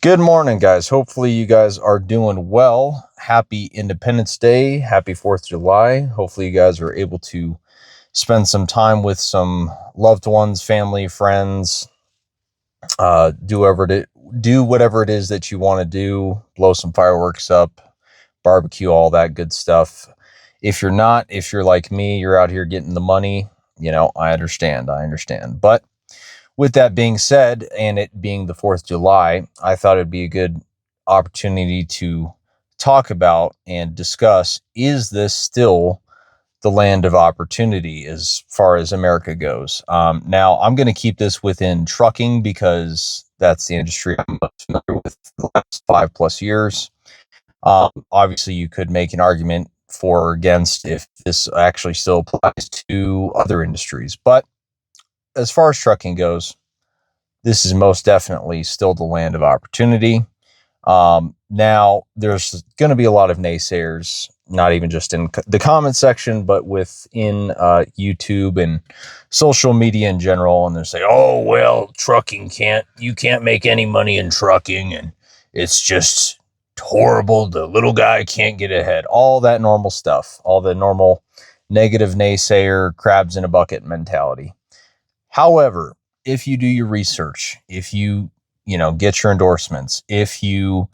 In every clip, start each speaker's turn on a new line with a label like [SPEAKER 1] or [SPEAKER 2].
[SPEAKER 1] Good morning, guys. Hopefully, you guys are doing well. Happy Independence Day. Happy 4th of July. Hopefully, you guys are able to spend some time with some loved ones, family, friends. Do whatever it is that you want to do. Blow some fireworks up, barbecue, all that good stuff. If you're not, if you're like me, you're out here getting the money. I understand. But with that being said, and it being the 4th of July, I thought it'd be a good opportunity to talk about and discuss, is this still the land of opportunity as far as America goes? Now, I'm going to keep this within trucking because that's the industry I'm most familiar with for the last 5+ years. Obviously, you could make an argument for or against if this actually still applies to other industries. But as far as trucking goes, this is most definitely still the land of opportunity. Now, there's going to be a lot of naysayers, not even just in the comment section, but within YouTube and social media in general. And they're saying, "Oh, well, you can't make any money in trucking, and it's just horrible. The little guy can't get ahead." All that normal stuff, all the normal negative naysayer, crabs in a bucket mentality. However, if you do your research, if you get your endorsements, if you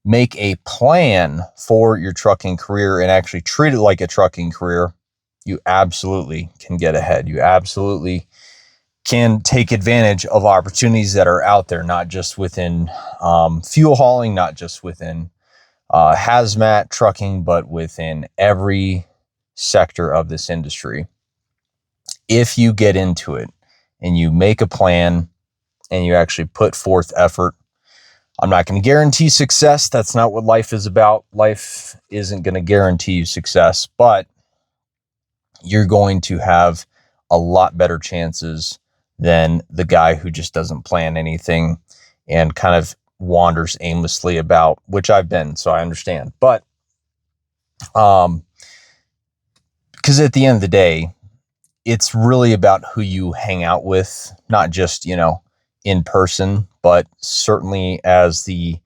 [SPEAKER 1] make a plan for your trucking career and actually treat it like a trucking career, you absolutely can get ahead. You absolutely can take advantage of opportunities that are out there, not just within fuel hauling, not just within hazmat trucking, but within every sector of this industry. If you get into it and you make a plan and you actually put forth effort, I'm not going to guarantee success. That's not what life is about. Life isn't going to guarantee you success, but you're going to have a lot better chances than the guy who just doesn't plan anything and kind of wanders aimlessly about, which I've been, so I understand. But because at the end of the day, it's really about who you hang out with, not just, in person, but certainly as the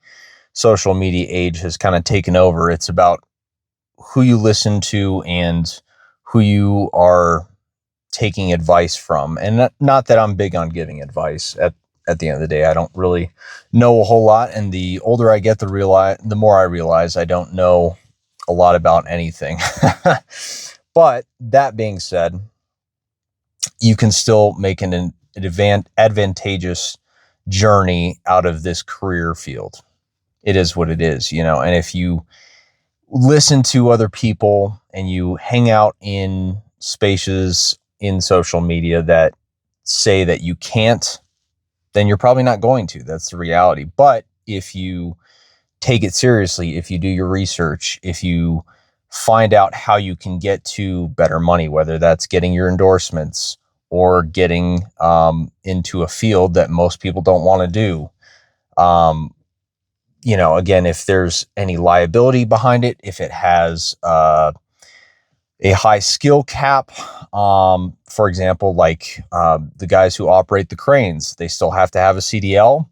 [SPEAKER 1] social media age has kind of taken over, it's about who you listen to and who you are taking advice from. And not that I'm big on giving advice. At the end of the day, I don't really know a whole lot. And the older I get, the more I realize I don't know a lot about anything. But that being said, you can still make an advantageous journey out of this career field. It is what it is, and if you listen to other people and you hang out in spaces in social media that say that you can't, then you're probably not going to. That's the reality. But if you take it seriously, if you do your research, if you find out how you can get to better money, whether that's getting your endorsements or getting into a field that most people don't want to do, again, if there's any liability behind it, if it has a high skill cap, for example, like the guys who operate the cranes, they still have to have a CDL.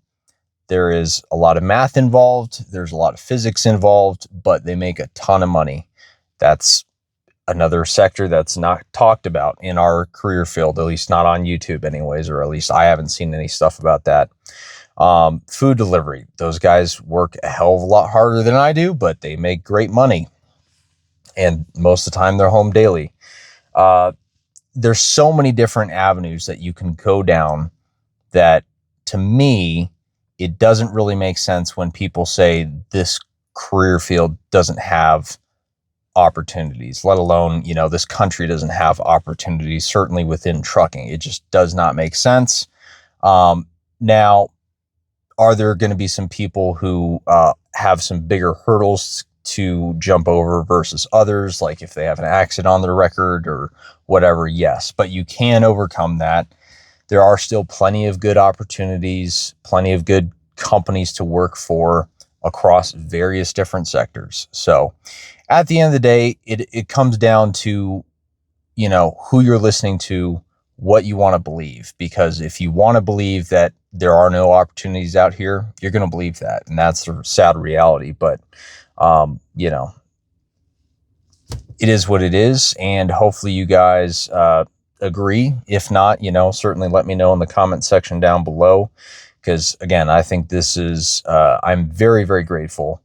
[SPEAKER 1] There is a lot of math involved. There's a lot of physics involved, but they make a ton of money. That's another sector that's not talked about in our career field, at least not on YouTube anyways, or at least I haven't seen any stuff about that. Food delivery. Those guys work a hell of a lot harder than I do, but they make great money. And most of the time they're home daily. There's so many different avenues that you can go down that, to me, it doesn't really make sense when people say this career field doesn't have opportunities, let alone, this country doesn't have opportunities, certainly within trucking. It just does not make sense. Now, are there going to be some people who have some bigger hurdles to jump over versus others, like if they have an accident on their record or whatever? Yes, but you can overcome that. There are still plenty of good opportunities, plenty of good companies to work for across various different sectors. So at the end of the day, it comes down to, who you're listening to, what you want to believe, because if you want to believe that there are no opportunities out here, you're going to believe that, and that's the sad reality. But you know, it is what it is, and hopefully you guys agree. If not, you know, certainly let me know in the comment section down below, because again, I think this is I'm very, very grateful.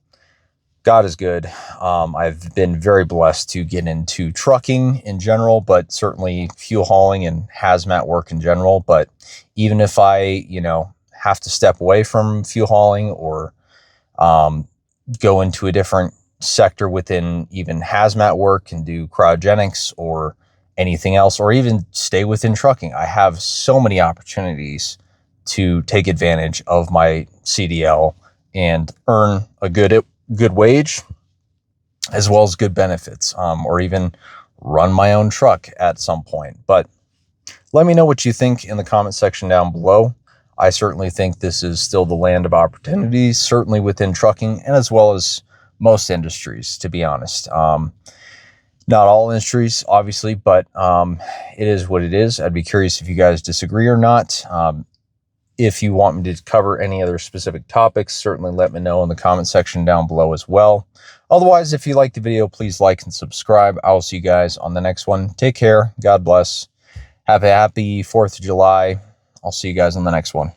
[SPEAKER 1] God is good. I've been very blessed to get into trucking in general, but certainly fuel hauling and hazmat work in general. But even if I, you know, have to step away from fuel hauling, or go into a different sector within even hazmat work and do cryogenics or anything else, or even stay within trucking, I have so many opportunities to take advantage of my CDL and earn a good wage, as well as good benefits, or even run my own truck at some point. But let me know what you think in the comment section down below. I certainly think this is still the land of opportunities, certainly within trucking, and as well as most industries, to be honest. Not all industries, obviously, but it is what it is. I'd be curious if you guys disagree or not. If you want me to cover any other specific topics, certainly let me know in the comment section down below as well. Otherwise, if you like the video, please like and subscribe. I will see you guys on the next one. Take care. God bless. Have a happy 4th of July. I'll see you guys on the next one.